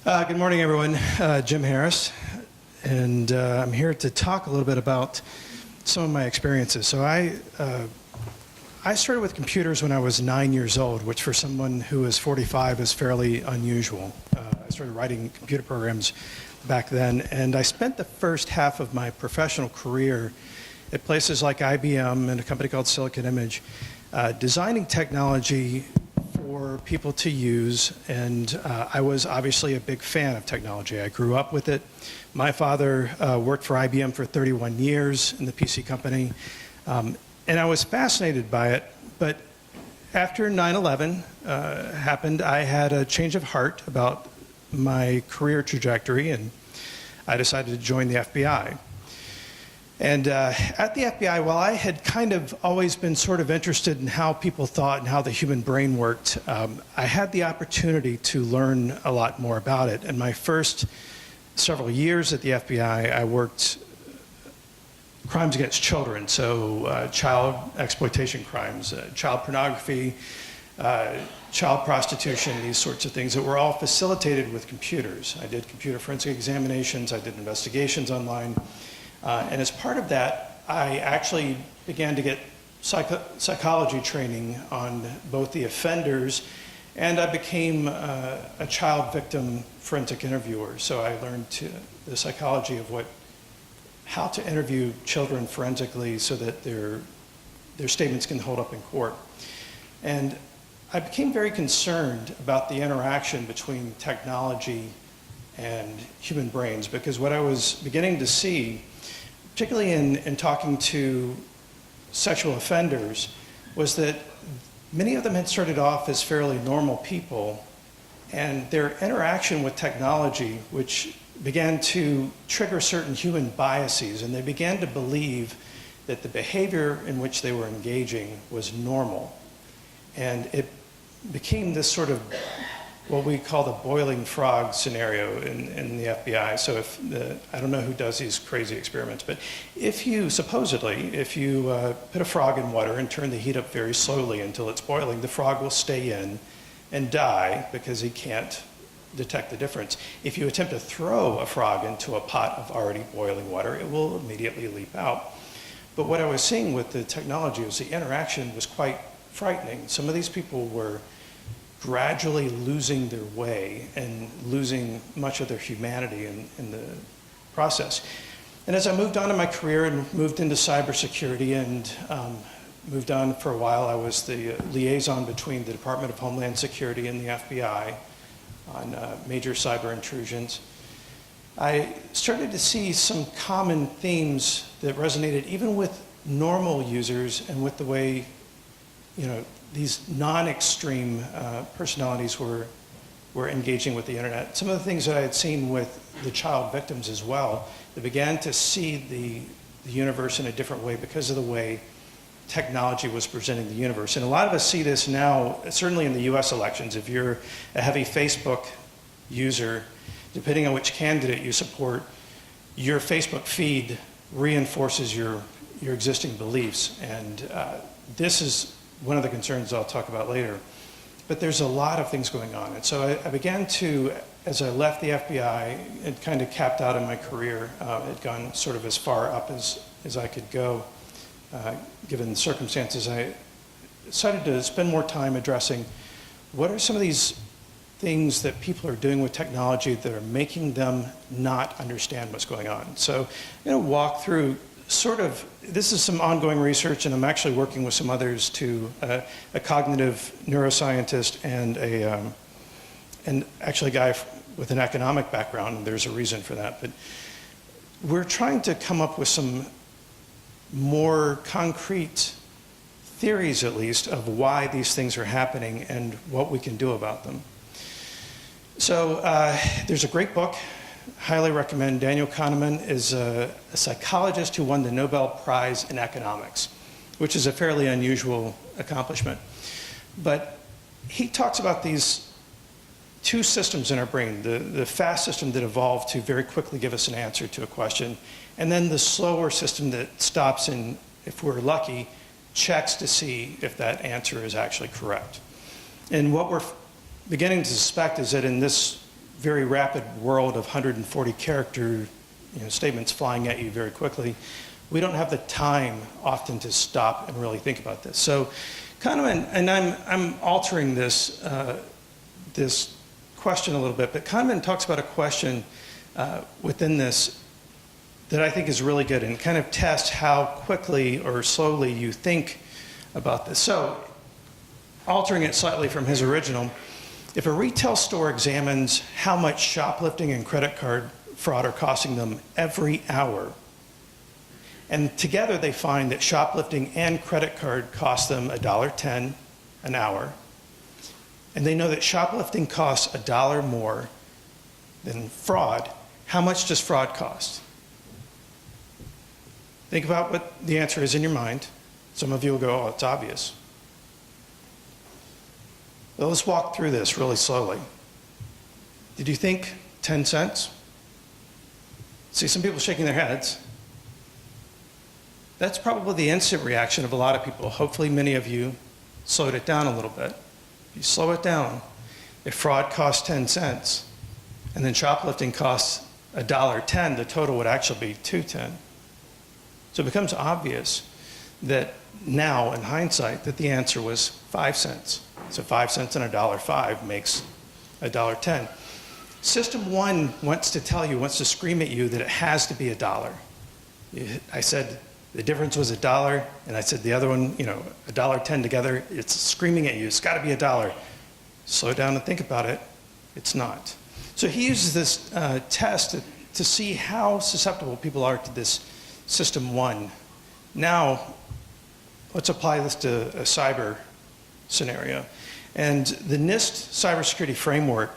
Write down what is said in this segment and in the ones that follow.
Good morning, everyone. Jim Harris, and I'm here to talk a little bit about some of my experiences. So I started with computers when I was 9 years old, which for someone who is 45 is fairly unusual. I started writing computer programs back then, and I spent the first half of my professional career at places like IBM and a company called Silicon Image, designing technology for people to use, and I was obviously a big fan of technology. I grew up with it. My father worked for IBM for 31 years in the PC company, and I was fascinated by it. But after 9/11 happened, I had a change of heart about my career trajectory, and I decided to join the FBI. And at the FBI, while I had kind of always been sort of interested in how people thought and how the human brain worked, I had the opportunity to learn a lot more about it. In my first several years at the FBI, I worked crimes against children, so child exploitation crimes, child pornography, child prostitution, these sorts of things that were all facilitated with computers. I did computer forensic examinations, I did investigations online. And as part of that, I actually began to get psychology training on both the offenders, and I became a child victim forensic interviewer. So I learned the psychology of how to interview children forensically so that their statements can hold up in court. And I became very concerned about the interaction between technology and human brains, because what I was beginning to see, particularly in talking to sexual offenders, was that many of them had started off as fairly normal people, and their interaction with technology, which began to trigger certain human biases, and they began to believe that the behavior in which they were engaging was normal. And it became this sort of what we call the boiling frog scenario in the FBI. So I don't know who does these crazy experiments, but if you put a frog in water and turn the heat up very slowly until it's boiling, the frog will stay in and die because he can't detect the difference. If you attempt to throw a frog into a pot of already boiling water, it will immediately leap out. But what I was seeing with the technology was the interaction was quite frightening. Some of these people were gradually losing their way and losing much of their humanity in the process. And as I moved on in my career and moved into cybersecurity and moved on for a while, I was the liaison between the Department of Homeland Security and the FBI on major cyber intrusions. I started to see some common themes that resonated even with normal users and with the way, these non-extreme personalities were engaging with the internet. Some of the things that I had seen with the child victims as well, they began to see the universe in a different way because of the way technology was presenting the universe. And a lot of us see this now, certainly in the US elections. If you're a heavy Facebook user, depending on which candidate you support, your Facebook feed reinforces your existing beliefs. And this is one of the concerns I'll talk about later. But there's a lot of things going on. And so I began to, as I left the FBI, it kind of capped out in my career. It had gone sort of as far up as I could go, given the circumstances. I decided to spend more time addressing what are some of these things that people are doing with technology that are making them not understand what's going on. So I'm going to walk through this is some ongoing research, and I'm actually working with some others a cognitive neuroscientist and actually a guy with an economic background, and there's a reason for that. But we're trying to come up with some more concrete theories, at least, of why these things are happening and what we can do about them. So there's a great book, highly recommend. Daniel Kahneman is a psychologist who won the Nobel Prize in economics, which is a fairly unusual accomplishment. But he talks about these two systems in our brain, the fast system that evolved to very quickly give us an answer to a question, and then the slower system that stops and, if we're lucky, checks to see if that answer is actually correct. And what we're beginning to suspect is that in this very rapid world of 140 character statements flying at you very quickly, we don't have the time often to stop and really think about this. So Kahneman, and I'm altering this, this question a little bit, but Kahneman talks about a question within this that I think is really good and kind of tests how quickly or slowly you think about this. So altering it slightly from his original, if a retail store examines how much shoplifting and credit card fraud are costing them every hour, and together they find that shoplifting and credit card cost them $1.10 an hour, and they know that shoplifting costs $1 more than fraud, how much does fraud cost? Think about what the answer is in your mind. Some of you will go, oh, it's obvious. Well, let's walk through this really slowly. Did you think 10 cents? See some people shaking their heads. That's probably the instant reaction of a lot of people. Hopefully many of you slowed it down a little bit. If you slow it down, if fraud costs 10 cents and then shoplifting costs $1.10, the total would actually be $2.10. So it becomes obvious that now, in hindsight, that the answer was 5 cents. So 5 cents and $1.05 makes $1.10. System one wants to tell you, wants to scream at you that it has to be $1. I said the difference was $1, and I said the other one, $1.10 together, it's screaming at you, it's got to be $1. Slow down and think about it, it's not. So he uses this test to see how susceptible people are to this system one. Now, let's apply this to a cyber scenario. And the NIST Cybersecurity Framework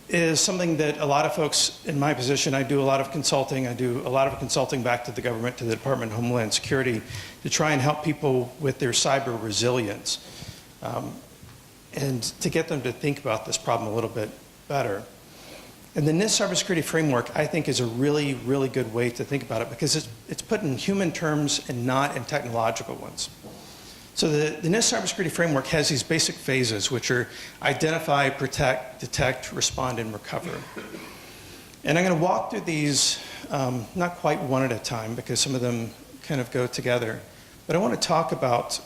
is something that a lot of folks in my position, I do a lot of consulting. I do a lot of consulting back to the government, to the Department of Homeland Security, to try and help people with their cyber resilience and to get them to think about this problem a little bit better. And the NIST Cybersecurity Framework, I think, is a really, really good way to think about it because it's put in human terms and not in technological ones. So the NIST Cybersecurity Framework has these basic phases, which are identify, protect, detect, respond, and recover. And I'm going to walk through these not quite one at a time because some of them kind of go together. But I want to talk about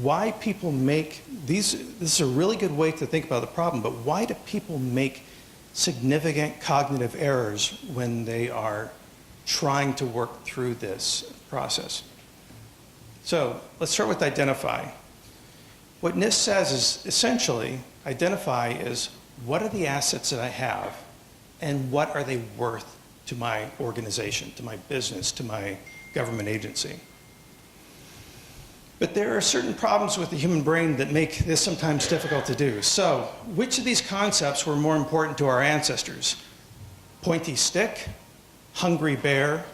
why people make these. This is a really good way to think about the problem, but why do people make significant cognitive errors when they are trying to work through this process? So let's start with identify. What NIST says is essentially, identify is what are the assets that I have and what are they worth to my organization, to my business, to my government agency. But there are certain problems with the human brain that make this sometimes difficult to do. So which of these concepts were more important to our ancestors? Pointy stick, hungry bear,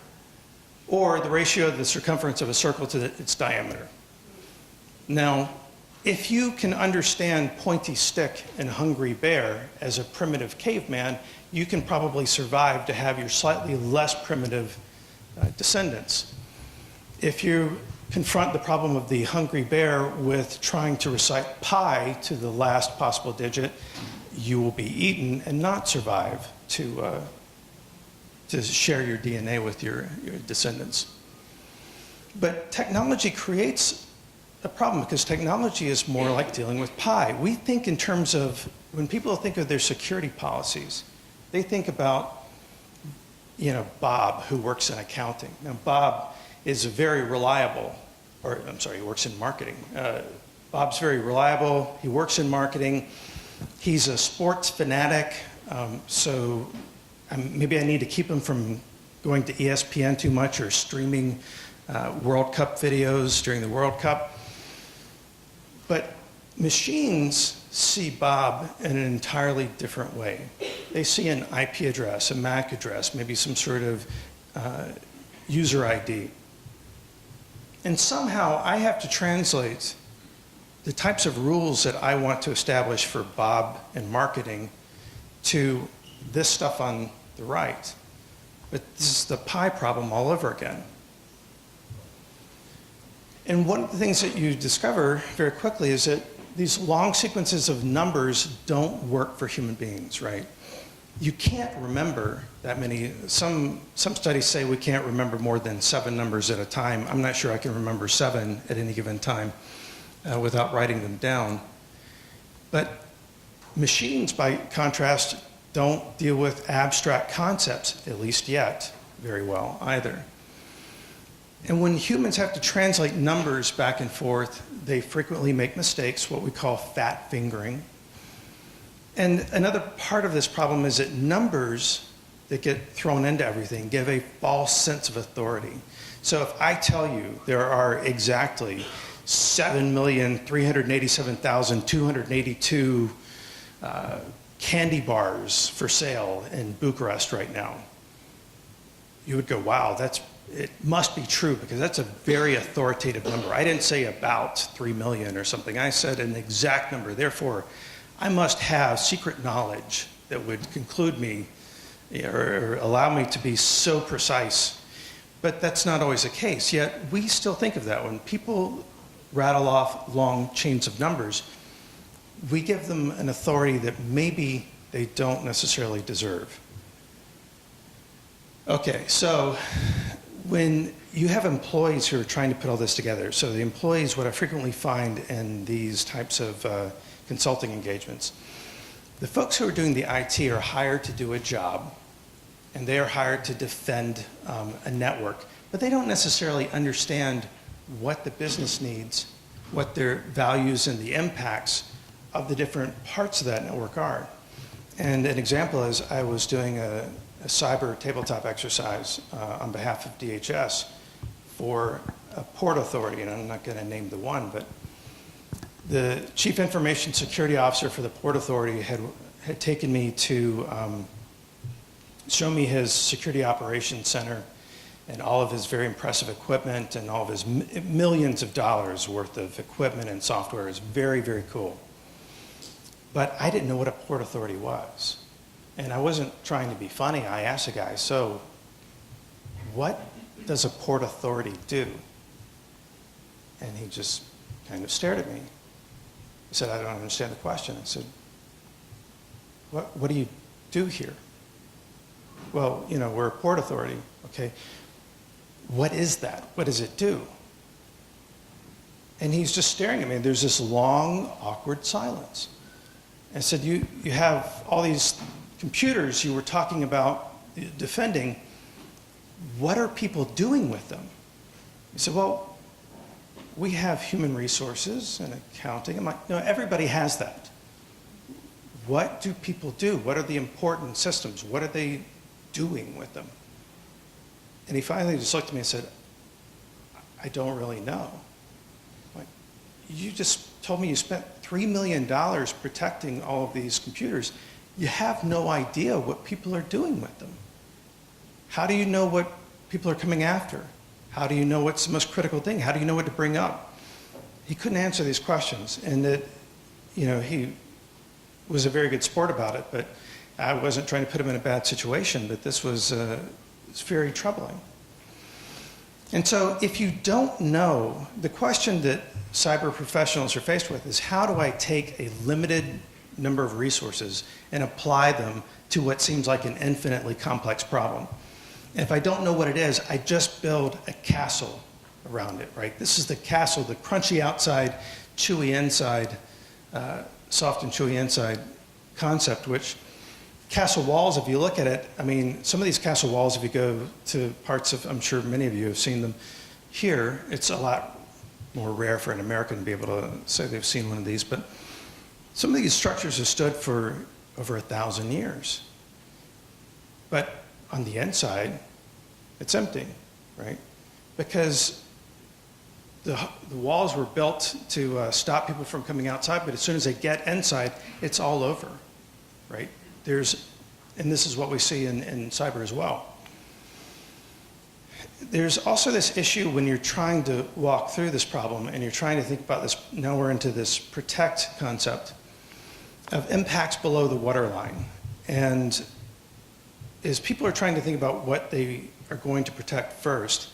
or the ratio of the circumference of a circle to its diameter? Now, if you can understand pointy stick and hungry bear as a primitive caveman, you can probably survive to have your slightly less primitive descendants. If you confront the problem of the hungry bear with trying to recite pi to the last possible digit, you will be eaten and not survive to share your DNA with your descendants. But technology creates a problem because technology is more like dealing with pi. We think in terms of, when people think of their security policies, they think about, Bob, who works in accounting. Now, Bob is very reliable, he works in marketing. Bob's very reliable, he works in marketing. He's a sports fanatic, so maybe I need to keep him from going to ESPN too much or streaming World Cup videos during the World Cup. But machines see Bob in an entirely different way. They see an IP address, a MAC address, maybe some sort of user ID. And somehow I have to translate the types of rules that I want to establish for Bob and marketing to this stuff on the right. But this is the pi problem all over again. And one of the things that you discover very quickly is that these long sequences of numbers don't work for human beings, right? you can't remember that many. Some studies say we can't remember more than 7 numbers at a time. I'm not sure I can remember 7 at any given time without writing them down. But machines, by contrast, don't deal with abstract concepts, at least yet, very well either. And when humans have to translate numbers back and forth, they frequently make mistakes, what we call fat fingering. And another part of this problem is that numbers that get thrown into everything give a false sense of authority. So if I tell you there are exactly 7,387,282 candy bars for sale in Bucharest right now, you would go, wow, it must be true, because that's a very authoritative number. I didn't say about 3 million or something. I said an exact number. Therefore, I must have secret knowledge that would conclude me or allow me to be so precise. But that's not always the case. Yet we still think of that. When people rattle off long chains of numbers, we give them an authority that maybe they don't necessarily deserve. Okay, so when you have employees who are trying to put all this together, so the employees, what I frequently find in these types of consulting engagements, the folks who are doing the IT are hired to do a job, and they are hired to defend a network, but they don't necessarily understand what the business needs, what their values and the impacts of the different parts of that network are. And an example is I was doing a cyber tabletop exercise on behalf of DHS for a port authority, and I'm not going to name the one, but the Chief Information Security Officer for the Port Authority had taken me to show me his security operations center and all of his very impressive equipment and all of his millions of dollars worth of equipment and software. Is very, very cool. But I didn't know what a port authority was. And I wasn't trying to be funny. I asked the guy, so what does a port authority do? And he just kind of stared at me. He said, I don't understand the question. I said, what do you do here? Well, you know, we're a port authority. Okay. What is that? What does it do? And he's just staring at me. There's this long, awkward silence. I said, you have all these computers you were talking about defending. What are people doing with them? He said, well, we have human resources and accounting. I'm like, no, everybody has that. What do people do? What are the important systems? What are they doing with them? And he finally just looked at me and said, I don't really know. I'm like, you just told me you spent $3 million protecting all of these computers. You have no idea what people are doing with them. How do you know what people are coming after? How do you know what's the most critical thing? How do you know what to bring up? He couldn't answer these questions, and that, you know, he was a very good sport about it, but I wasn't trying to put him in a bad situation, but this was it's very troubling. And so if you don't know, the question that cyber professionals are faced with is, how do I take a limited number of resources and apply them to what seems like an infinitely complex problem? And if I don't know what it is, I just build a castle around it, right? This is the castle, the crunchy outside, chewy inside, soft and chewy inside concept, which castle walls, if you look at it, I mean, some of these castle walls, if you go to parts of, I'm sure many of you have seen them here, it's a lot more rare for an American to be able to say they've seen one of these, but some of these structures have stood for over 1,000 years. But on the inside, it's empty, right? Because the walls were built to stop people from coming outside, but as soon as they get inside, it's all over, right? And this is what we see in cyber as well. There's also this issue when you're trying to walk through this problem and you're trying to think about this, now we're into this protect concept of impacts below the waterline. And as people are trying to think about what they are going to protect first,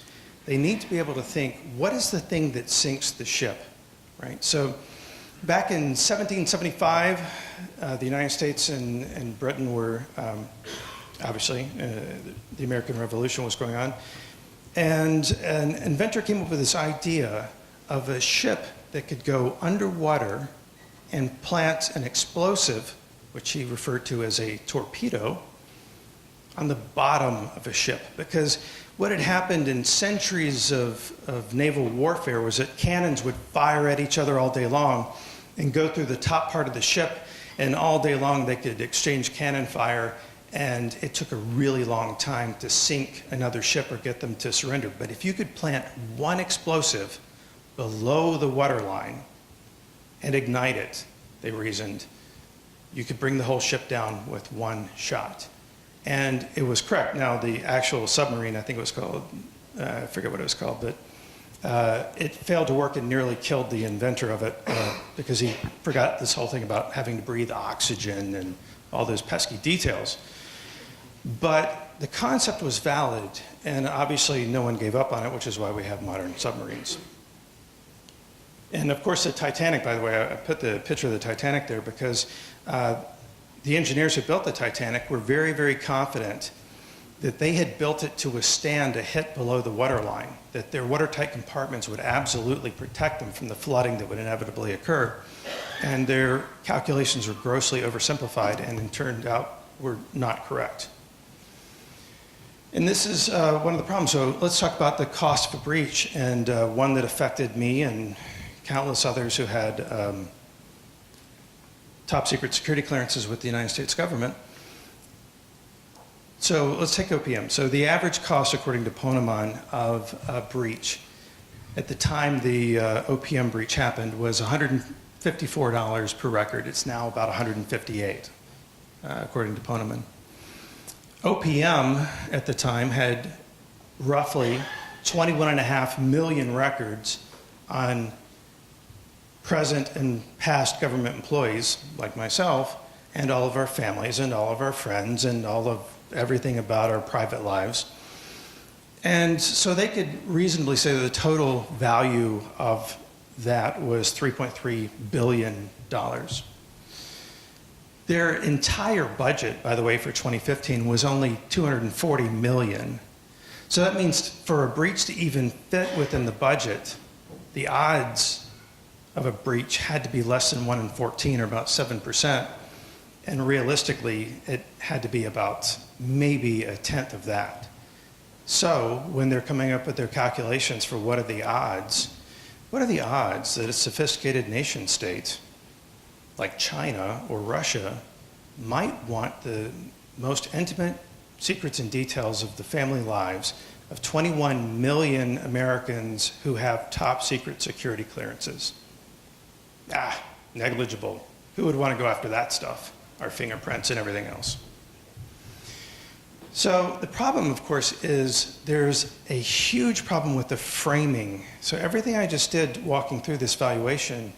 they need to be able to think, what is the thing that sinks the ship, right? So Back in 1775, the United States and Britain were, obviously, the American Revolution was going on. And an inventor came up with this idea of a ship that could go underwater and plant an explosive, which he referred to as a torpedo, on the bottom of a ship. Because what had happened in centuries of naval warfare was that cannons would fire at each other all day long and go through the top part of the ship, and all day long they could exchange cannon fire, and it took a really long time to sink another ship or get them to surrender. But if you could plant one explosive below the waterline and ignite it, they reasoned, you could bring the whole ship down with one shot. And it was correct. Now, the actual submarine, I think it was called, I forget what it was called, but it failed to work and nearly killed the inventor of it because he forgot this whole thing about having to breathe oxygen and all those pesky details. But the concept was valid, and obviously no one gave up on it, which is why we have modern submarines. And of course the Titanic, by the way, I put the picture of the Titanic there because the engineers who built the Titanic were very, very confident that they had built it to withstand a hit below the waterline, that their watertight compartments would absolutely protect them from the flooding that would inevitably occur. And their calculations were grossly oversimplified and it turned out were not correct. And this is one of the problems. So let's talk about the cost of a breach, and one that affected me and countless others who had top secret security clearances with the United States government. So let's take OPM. So the average cost, according to Ponemon, of a breach at the time the OPM breach happened was $154 per record. It's now about $158, according to Ponemon. OPM at the time had roughly 21.5 million records on present and past government employees like myself, and all of our families and all of our friends and all of everything about our private lives. And so they could reasonably say that the total value of that was $3.3 billion. Their entire budget, by the way, for 2015 was only $240 million. So that means for a breach to even fit within the budget, the odds of a breach had to be less than 1 in 14, or about 7%. And realistically, it had to be about maybe a tenth of that. So when they're coming up with their calculations for what are the odds that a sophisticated nation state like China or Russia might want the most intimate secrets and details of the family lives of 21 million Americans who have top secret security clearances? Negligible. Who would want to go after that stuff? Our fingerprints and everything else. So the problem, of course, is there's a huge problem with the framing. So everything I just did walking through this valuation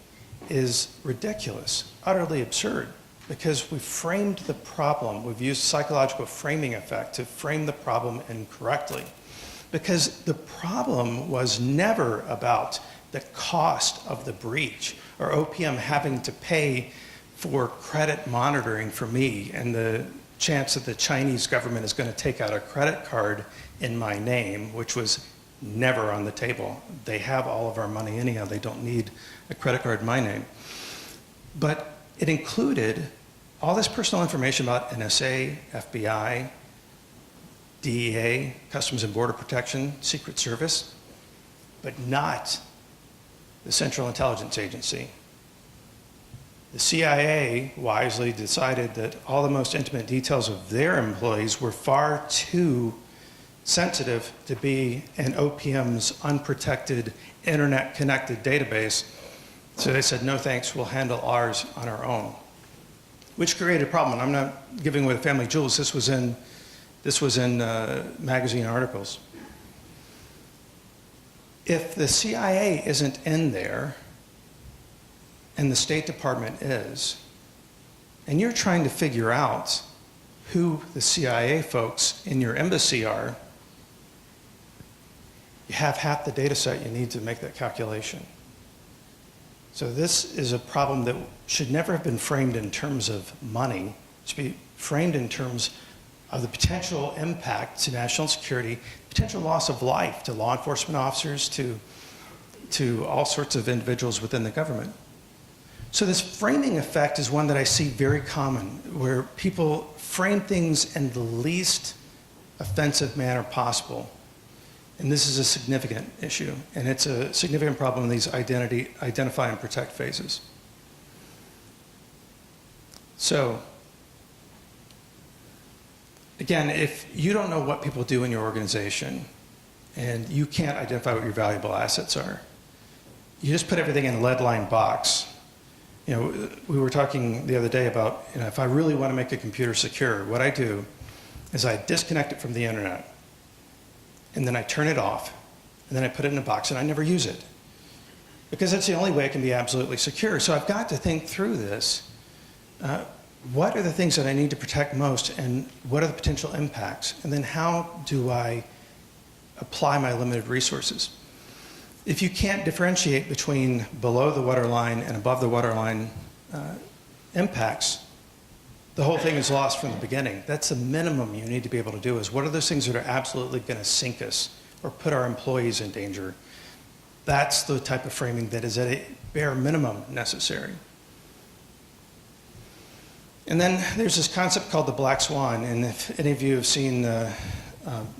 is ridiculous, utterly absurd, because we framed the problem. We've used psychological framing effect to frame the problem incorrectly. Because the problem was never about the cost of the breach or OPM having to pay for credit monitoring for me and the chance that the Chinese government is going to take out a credit card in my name, which was never on the table. They have all of our money anyhow. They don't need a credit card in my name. But it included all this personal information about NSA, FBI, DEA, Customs and Border Protection, Secret Service, but not the Central Intelligence Agency. The CIA wisely decided that all the most intimate details of their employees were far too sensitive to be in OPM's unprotected, internet-connected database. So they said, no thanks, we'll handle ours on our own, which created a problem. I'm not giving away the family jewels. This was in magazine articles. If the CIA isn't in there, and the State Department is, and you're trying to figure out who the CIA folks in your embassy are, you have half the data set you need to make that calculation. So this is a problem that should never have been framed in terms of money. It should be framed in terms of the potential impact to national security, potential loss of life to law enforcement officers, to all sorts of individuals within the government. So this framing effect is one that I see very common, where people frame things in the least offensive manner possible. And this is a significant issue, and it's a significant problem in these identify and protect phases. So, again, if you don't know what people do in your organization, and you can't identify what your valuable assets are, you just put everything in a lead-lined box. You know, we were talking the other day about, you know, if I really want to make a computer secure, what I do is I disconnect it from the internet, and then I turn it off, and then I put it in a box, and I never use it. Because that's the only way it can be absolutely secure. So I've got to think through this. What are the things that I need to protect most, and what are the potential impacts? And then how do I apply my limited resources? If you can't differentiate between below the waterline and above the waterline impacts, the whole thing is lost from the beginning. That's the minimum you need to be able to do, is what are those things that are absolutely going to sink us or put our employees in danger? That's the type of framing that is at a bare minimum necessary. And then there's this concept called the Black Swan, and if any of you have seen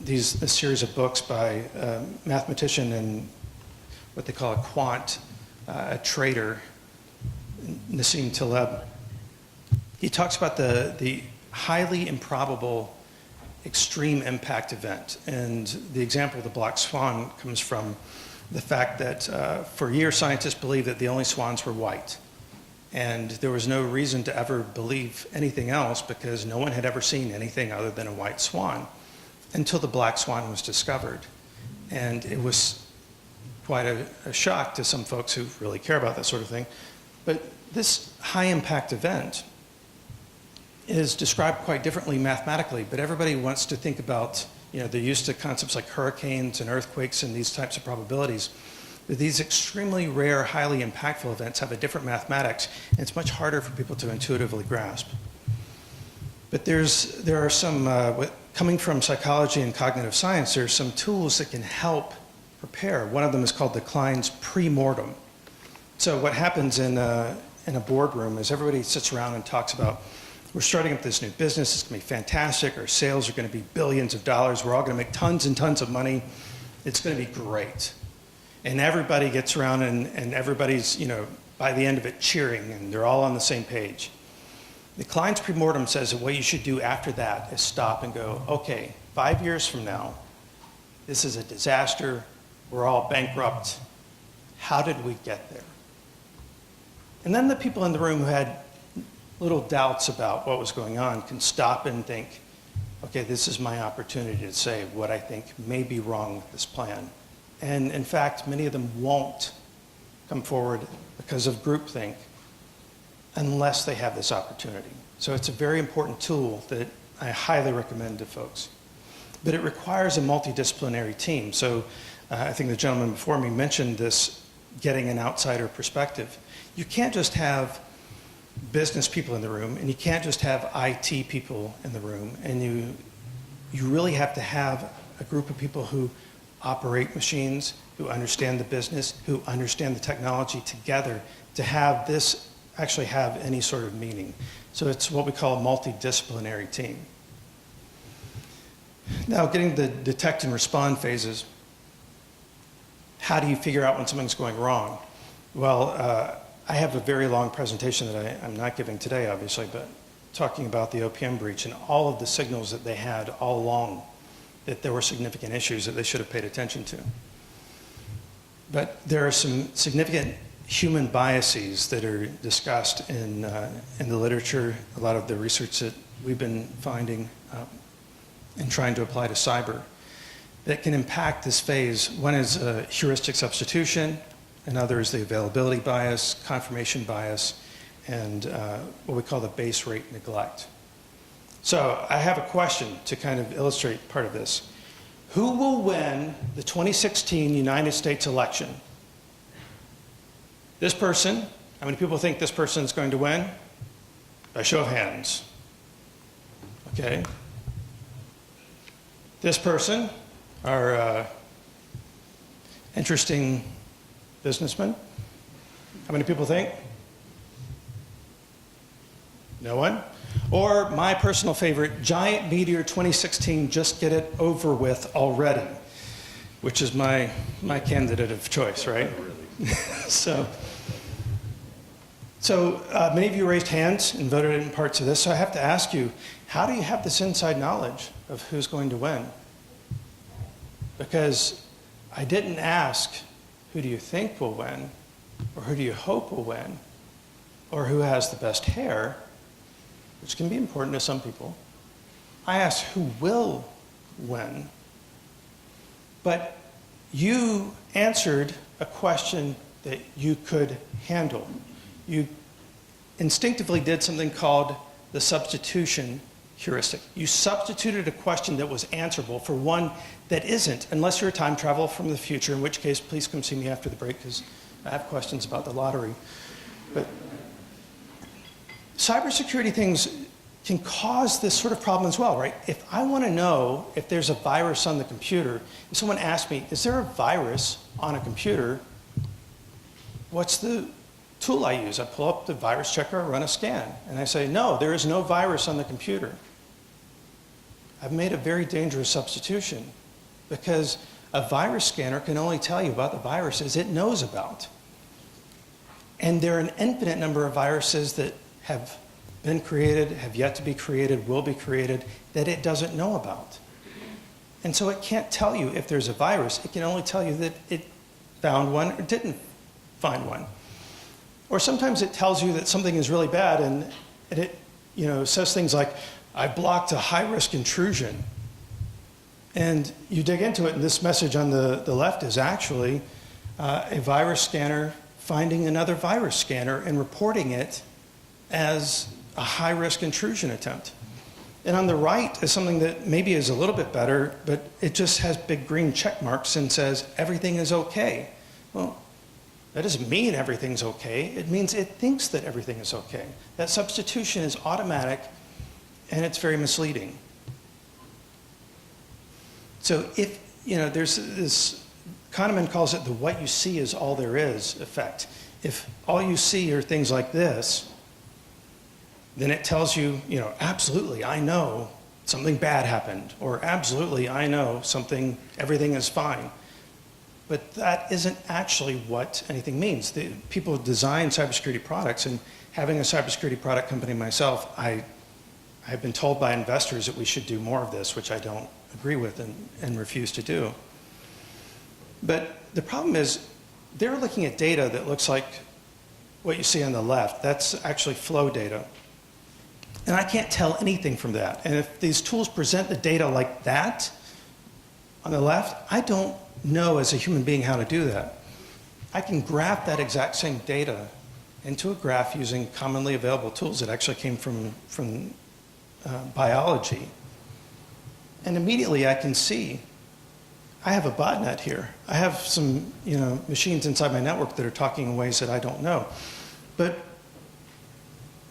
this series of books by a mathematician and what they call a quant, a trader, Nassim Taleb, he talks about the highly improbable extreme impact event. And the example of the Black Swan comes from the fact that for years scientists believed that the only swans were white. And there was no reason to ever believe anything else, because no one had ever seen anything other than a white swan until the Black Swan was discovered. And it was quite a shock to some folks who really care about that sort of thing. But this high impact event is described quite differently mathematically, but everybody wants to think about, you know, they're used to concepts like hurricanes and earthquakes and these types of probabilities. But these extremely rare, highly impactful events have a different mathematics, and it's much harder for people to intuitively grasp. But there are some, coming from psychology and cognitive science, there's some tools that can help prepare. One of them is called the Klein's pre-mortem. So what happens in a boardroom is everybody sits around and talks about, we're starting up this new business, it's going to be fantastic, our sales are going to be billions of dollars, we're all going to make tons and tons of money, it's going to be great. And everybody gets around and everybody's, you know, by the end of it cheering, and they're all on the same page. The Klein's pre-mortem says that what you should do after that is stop and go, okay, 5 years from now, this is a disaster, we're all bankrupt, how did we get there? And then the people in the room who had little doubts about what was going on can stop and think, okay, this is my opportunity to say what I think may be wrong with this plan. And in fact, many of them won't come forward because of groupthink unless they have this opportunity. So it's a very important tool that I highly recommend to folks. But it requires a multidisciplinary team. So I think the gentleman before me mentioned this, getting an outsider perspective. You can't just have business people in the room, and you can't just have IT people in the room, and you really have to have a group of people who operate machines, who understand the business, who understand the technology together to have this actually have any sort of meaning. So it's what we call a multidisciplinary team. Now, getting the detect and respond phases, how do you figure out when something's going wrong? Well, I have a very long presentation that I'm not giving today, obviously, but talking about the OPM breach and all of the signals that they had all along that there were significant issues that they should have paid attention to. But there are some significant human biases that are discussed in the literature, a lot of the research that we've been finding and trying to apply to cyber that can impact this phase. One is heuristic substitution, another is the availability bias, confirmation bias, and what we call the base rate neglect. So I have a question to kind of illustrate part of this. Who will win the 2016 United States election? This person, how many people think this person is going to win? By show of hands. Okay. This person, our interesting businessman, how many people think? No one? Or my personal favorite, Giant Meteor 2016, just get it over with already, which is my candidate of choice, right? So many of you raised hands and voted in parts of this, so I have to ask you, how do you have this inside knowledge of who's going to win? Because I didn't ask, who do you think will win, or who do you hope will win, or who has the best hair, which can be important to some people. I asked who will win, but you answered a question that you could handle. You instinctively did something called the substitution heuristic. You substituted a question that was answerable for one that isn't, unless you're a time traveler from the future, in which case please come see me after the break because I have questions about the lottery. But cybersecurity things can cause this sort of problem as well, right? If I want to know if there's a virus on the computer, if someone asks me, is there a virus on a computer? What's the tool I use? I pull up the virus checker, I run a scan, and I say, no, there is no virus on the computer. I've made a very dangerous substitution because a virus scanner can only tell you about the viruses it knows about. And there are an infinite number of viruses that have been created, have yet to be created, will be created, that it doesn't know about. And so it can't tell you if there's a virus. It can only tell you that it found one or didn't find one. Or sometimes it tells you that something is really bad and it says things like, I blocked a high-risk intrusion. And you dig into it, and this message on the left is actually a virus scanner finding another virus scanner and reporting it as a high-risk intrusion attempt. And on the right is something that maybe is a little bit better, but it just has big green check marks and says everything is okay. Well, that doesn't mean everything's okay. It means it thinks that everything is okay. That substitution is automatic, and it's very misleading. So if, there's this, Kahneman calls it the what you see is all there is effect. If all you see are things like this, then it tells you, absolutely, I know something bad happened, or absolutely, I know everything is fine. But that isn't actually what anything means. The people who design cybersecurity products, and having a cybersecurity product company myself, I've been told by investors that we should do more of this, which I don't agree with and refuse to do. But the problem is, they're looking at data that looks like what you see on the left. That's actually flow data. And I can't tell anything from that. And if these tools present the data like that on the left, I don't know as a human being how to do that. I can graph that exact same data into a graph using commonly available tools that actually came from biology. And immediately I can see, I have a botnet here. I have some machines inside my network that are talking in ways that I don't know. But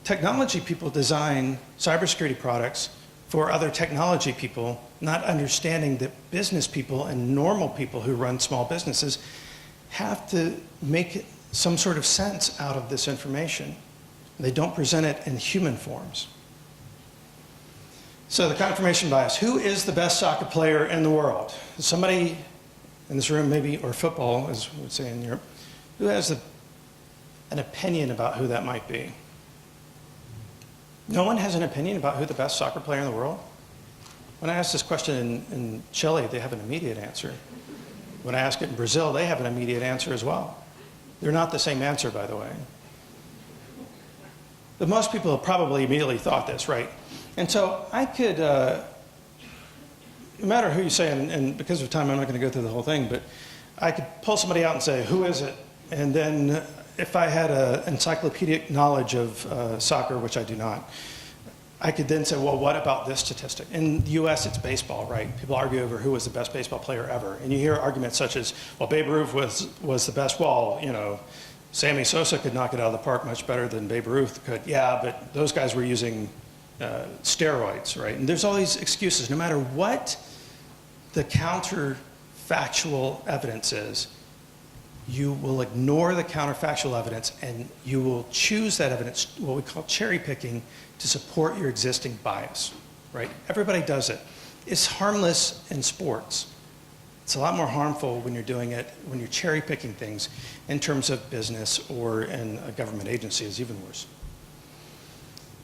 technology people design cybersecurity products for other technology people, not understanding that business people and normal people who run small businesses have to make some sort of sense out of this information. They don't present it in human forms. So the confirmation bias. Who is the best soccer player in the world? Somebody in this room maybe, or football, as we would say in Europe, who has an opinion about who that might be? No one has an opinion about who the best soccer player in the world? When I ask this question in Chile, they have an immediate answer. When I ask it in Brazil, they have an immediate answer as well. They're not the same answer, by the way. But most people have probably immediately thought this, right? And so I could, no matter who you say, and because of time, I'm not going to go through the whole thing, but I could pull somebody out and say, who is it? And then if I had an encyclopedic knowledge of soccer, which I do not, I could then say, well, what about this statistic? In the US, it's baseball, right? People argue over who was the best baseball player ever. And you hear arguments such as, well, Babe Ruth was the best wall, Sammy Sosa could knock it out of the park much better than Babe Ruth could. Yeah, but those guys were using steroids, right? And there's all these excuses. No matter what the counterfactual evidence is, you will ignore the counterfactual evidence and you will choose that evidence, what we call cherry picking, to support your existing bias, right? Everybody does it. It's harmless in sports. It's a lot more harmful when you're doing it, when you're cherry picking things in terms of business or in a government agency is even worse.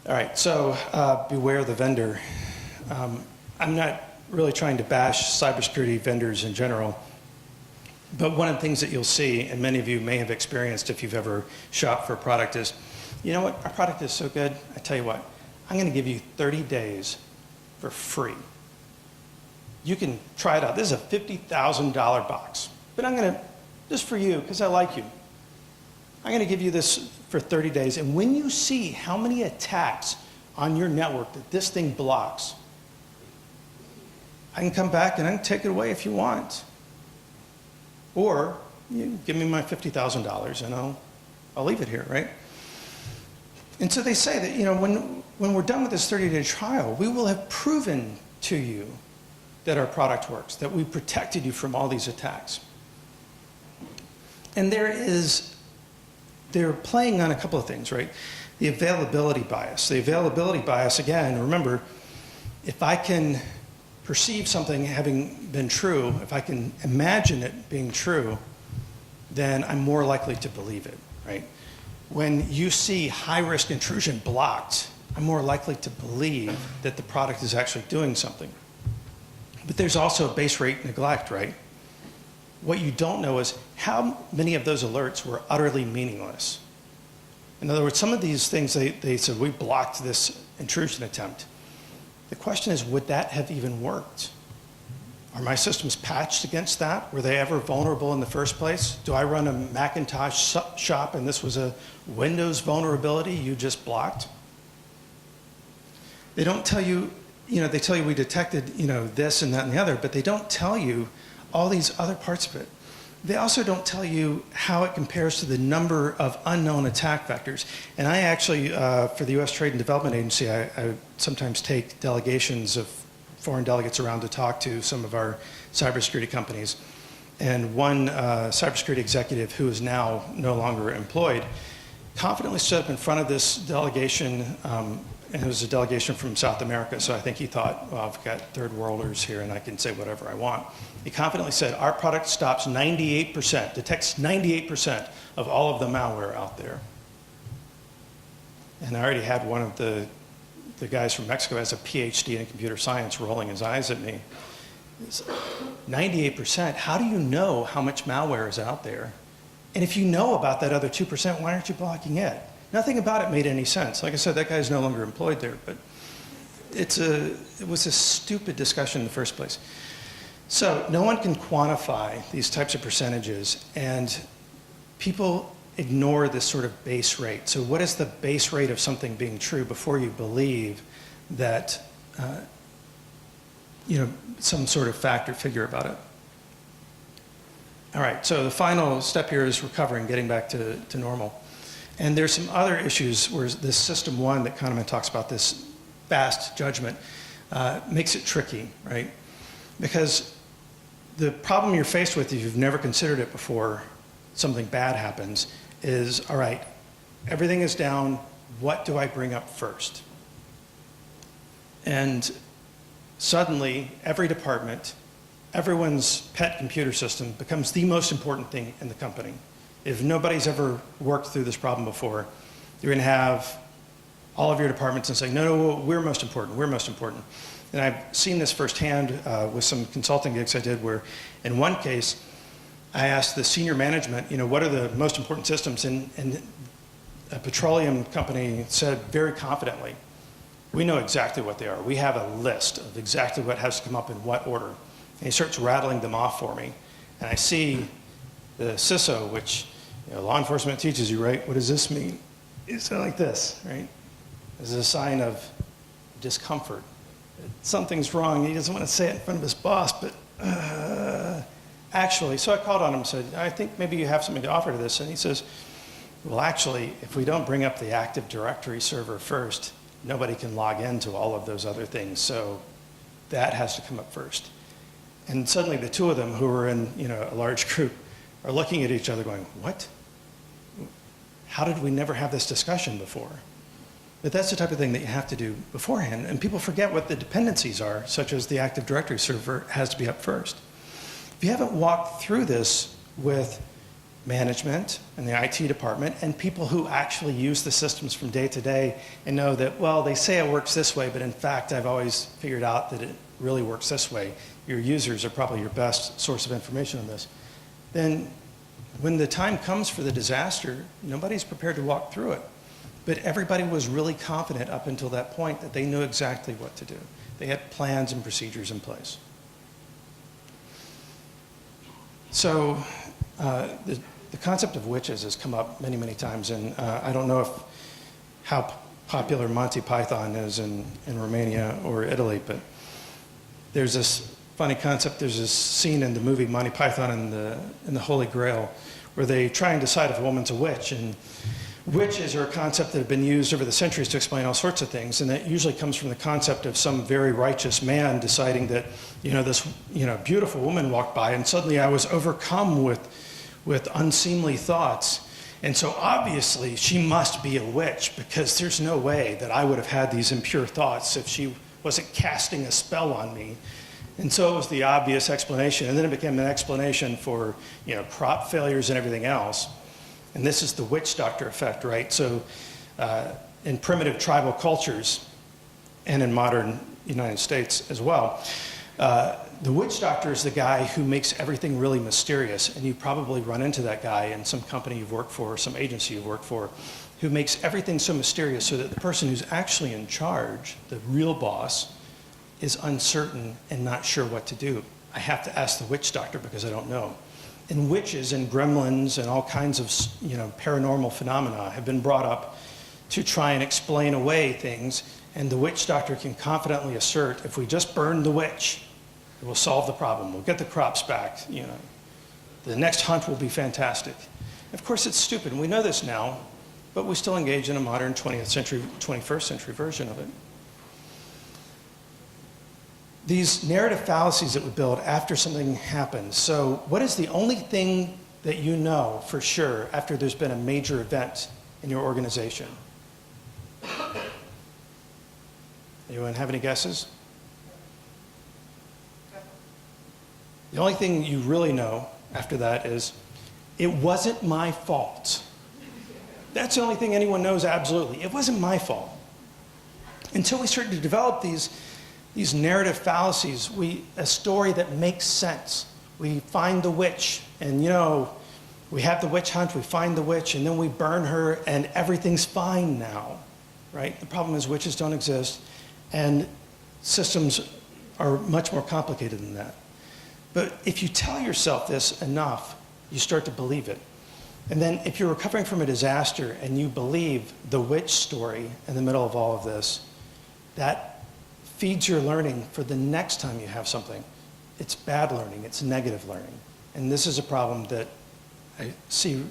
All right, so beware the vendor. I'm not really trying to bash cybersecurity vendors in general, but one of the things that you'll see, and many of you may have experienced if you've ever shopped for a product, is, you know what, our product is so good, I tell you what, I'm gonna give you 30 days for free. You can try it out. This is a $50,000 box, but I'm gonna, just for you, because I like you, I'm gonna give you this for 30 days, and when you see how many attacks on your network that this thing blocks, I can come back and I can take it away if you want. Or you can give me my $50,000 and I'll leave it here, right? And so they say that, you know, when we're done with this 30-day trial, we will have proven to you that our product works, that we protected you from all these attacks. And they're playing on a couple of things, right? The availability bias. The availability bias, again, remember, if I can perceive something having been true, if I can imagine it being true, then I'm more likely to believe it, right? When you see high-risk intrusion blocked, I'm more likely to believe that the product is actually doing something. But there's also base rate neglect, right? What you don't know is how many of those alerts were utterly meaningless. In other words, some of these things, they said, we blocked this intrusion attempt. The question is, would that have even worked? Are my systems patched against that? Were they ever vulnerable in the first place? Do I run a Macintosh shop and this was a Windows vulnerability you just blocked? They don't tell you, they tell you we detected, this and that and the other, but they don't tell you all these other parts of it. They also don't tell you how it compares to the number of unknown attack vectors. And I actually, for the U.S. Trade and Development Agency, I sometimes take delegations of foreign delegates around to talk to some of our cybersecurity companies. And one cybersecurity executive who is now no longer employed confidently stood up in front of this delegation, and it was a delegation from South America, so I think he thought, well, I've got third worlders here and I can say whatever I want. He confidently said, our product stops 98%, detects 98% of all of the malware out there. And I already had one of the guys from Mexico who has a PhD in computer science rolling his eyes at me. 98%, how do you know how much malware is out there? And if you know about that other 2%, why aren't you blocking it? Nothing about it made any sense. Like I said, that guy's no longer employed there, but it was a stupid discussion in the first place. So no one can quantify these types of percentages, and people ignore this sort of base rate. So what is the base rate of something being true before you believe that, some sort of fact or figure about it? All right, so the final step here is recovering, getting back to normal. And there's some other issues where this system one that Kahneman talks about, this fast judgment, makes it tricky, right? Because the problem you're faced with if you've never considered it before something bad happens is, all right, everything is down, what do I bring up first? And suddenly, every department, everyone's pet computer system becomes the most important thing in the company. If nobody's ever worked through this problem before, you're going to have all of your departments and say, no, we're most important, we're most important. And I've seen this firsthand with some consulting gigs I did where in one case, I asked the senior management, what are the most important systems? And a petroleum company said very confidently, we know exactly what they are. We have a list of exactly what has to come up in what order. And he starts rattling them off for me. And I see the CISO, which law enforcement teaches you, right? What does this mean? It's like this, right? This is a sign of discomfort. Something's wrong. He doesn't want to say it in front of his boss, but actually, so I called on him and said, I think maybe you have something to offer to this. And he says, Well, actually, if we don't bring up the Active Directory server first, nobody can log into all of those other things. So that has to come up first. And suddenly the two of them who are in a large group are looking at each other going, what? How did we never have this discussion before? But that's the type of thing that you have to do beforehand. And people forget what the dependencies are, such as the Active Directory server has to be up first. If you haven't walked through this with management and the IT department and people who actually use the systems from day to day and know that, well, they say it works this way, but in fact, I've always figured out that it really works this way. Your users are probably your best source of information on this. Then when the time comes for the disaster, nobody's prepared to walk through it. But everybody was really confident up until that point that they knew exactly what to do. They had plans and procedures in place. So the concept of witches has come up many, many times, and I don't know how popular Monty Python is in Romania or Italy, but there's this funny concept. There's this scene in the movie Monty Python and the Holy Grail where they try and decide if a woman's a witch. And witches are a concept that have been used over the centuries to explain all sorts of things, and that usually comes from the concept of some very righteous man deciding that, this beautiful woman walked by, and suddenly I was overcome with unseemly thoughts. And so obviously she must be a witch, because there's no way that I would have had these impure thoughts if she wasn't casting a spell on me. And so it was the obvious explanation, and then it became an explanation for crop failures and everything else. And this is the witch doctor effect, right? So in primitive tribal cultures, and in modern United States as well, the witch doctor is the guy who makes everything really mysterious. And you probably run into that guy in some company you've worked for, or some agency you've worked for, who makes everything so mysterious so that the person who's actually in charge, the real boss, is uncertain and not sure what to do. I have to ask the witch doctor because I don't know. And witches and gremlins and all kinds of paranormal phenomena have been brought up to try and explain away things, and the witch doctor can confidently assert, if we just burn the witch, it will solve the problem. We'll get the crops back. The next hunt will be fantastic. Of course, it's stupid, and we know this now, but we still engage in a modern 20th century, 21st century version of it. These narrative fallacies that we build after something happens. So what is the only thing that you know for sure after there's been a major event in your organization? Anyone have any guesses? The only thing you really know after that is, it wasn't my fault. That's the only thing anyone knows absolutely. It wasn't my fault. Until we start to develop these narrative fallacies, a story that makes sense. We find the witch, and we have the witch hunt, we find the witch, and then we burn her, and everything's fine now, right? The problem is witches don't exist, and systems are much more complicated than that. But if you tell yourself this enough, you start to believe it. And then if you're recovering from a disaster and you believe the witch story in the middle of all of this, that feeds your learning for the next time you have something. It's bad learning, it's negative learning. And this is a problem that I see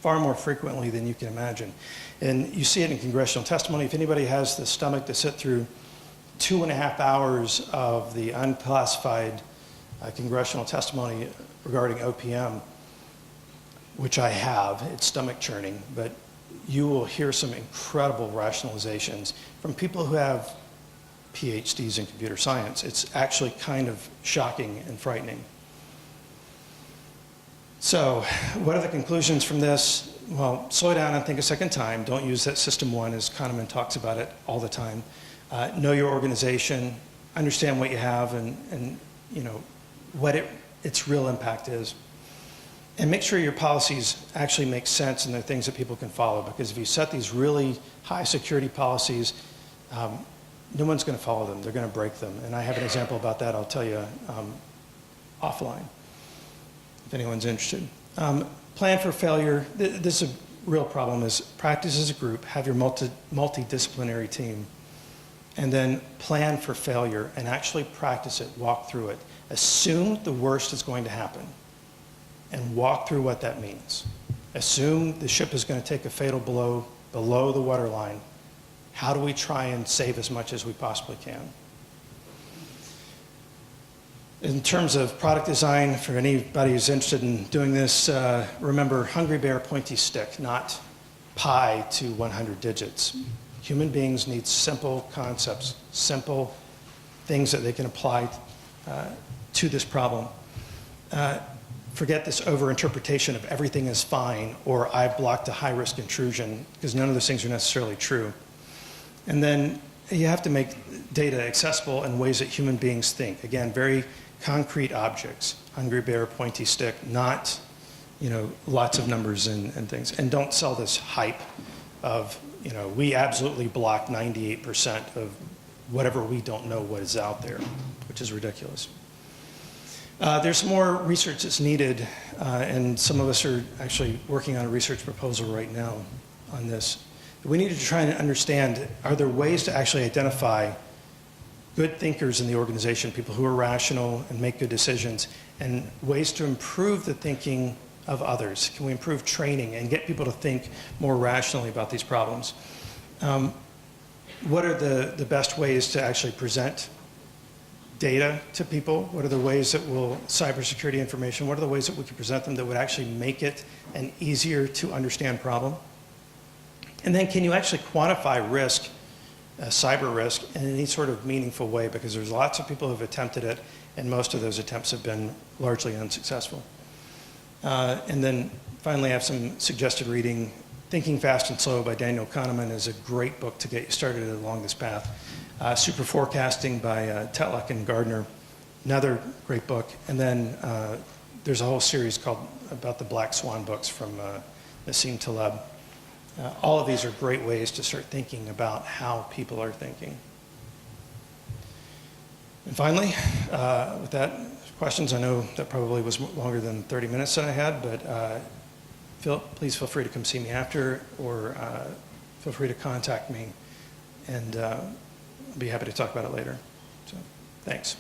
far more frequently than you can imagine. And you see it in congressional testimony. If anybody has the stomach to sit through 2.5 hours of the unclassified congressional testimony regarding OPM, which I have, it's stomach churning, but you will hear some incredible rationalizations from people who have PhDs in computer science. It's actually kind of shocking and frightening. So what are the conclusions from this? Well, slow down and think a second time. Don't use that system one, as Kahneman talks about it all the time. Know your organization, understand what you have, and what its real impact is. And make sure your policies actually make sense and they're things that people can follow, because if you set these really high security policies, no one's going to follow them. They're going to break them. And I have an example about that I'll tell you offline, if anyone's interested. Plan for failure. This is a real problem, is practice as a group, have your multidisciplinary team, and then plan for failure and actually practice it, walk through it. Assume the worst is going to happen and walk through what that means. Assume the ship is going to take a fatal blow below the waterline. How do we try and save as much as we possibly can? In terms of product design, for anybody who's interested in doing this, remember hungry bear, pointy stick, not pi to 100 digits. Human beings need simple concepts, simple things that they can apply to this problem. Forget this overinterpretation of everything is fine or I've blocked a high-risk intrusion, because none of those things are necessarily true. And then you have to make data accessible in ways that human beings think. Again, very concrete objects, hungry bear, pointy stick, not lots of numbers and things. And don't sell this hype of, we absolutely block 98% of whatever we don't know what is out there, which is ridiculous. There's more research that's needed, and some of us are actually working on a research proposal right now on this. We need to try and understand, are there ways to actually identify good thinkers in the organization, people who are rational and make good decisions, and ways to improve the thinking of others? Can we improve training and get people to think more rationally about these problems? What are the best ways to actually present data to people? What are the ways that will, cybersecurity information, what are the ways that we can present them that would actually make it an easier to understand problem? And then can you actually quantify risk, cyber risk, in any sort of meaningful way? Because there's lots of people who have attempted it, and most of those attempts have been largely unsuccessful. And then finally, I have some suggested reading. Thinking Fast and Slow by Daniel Kahneman is a great book to get you started along this path. Super Forecasting by Tetlock and Gardner, another great book. And then there's a whole series about the Black Swan books from Nassim Taleb. All of these are great ways to start thinking about how people are thinking. And finally, with that, questions. I know that probably was longer than 30 minutes that I had, but please feel free to come see me after, or feel free to contact me, and I'll be happy to talk about it later. So, thanks.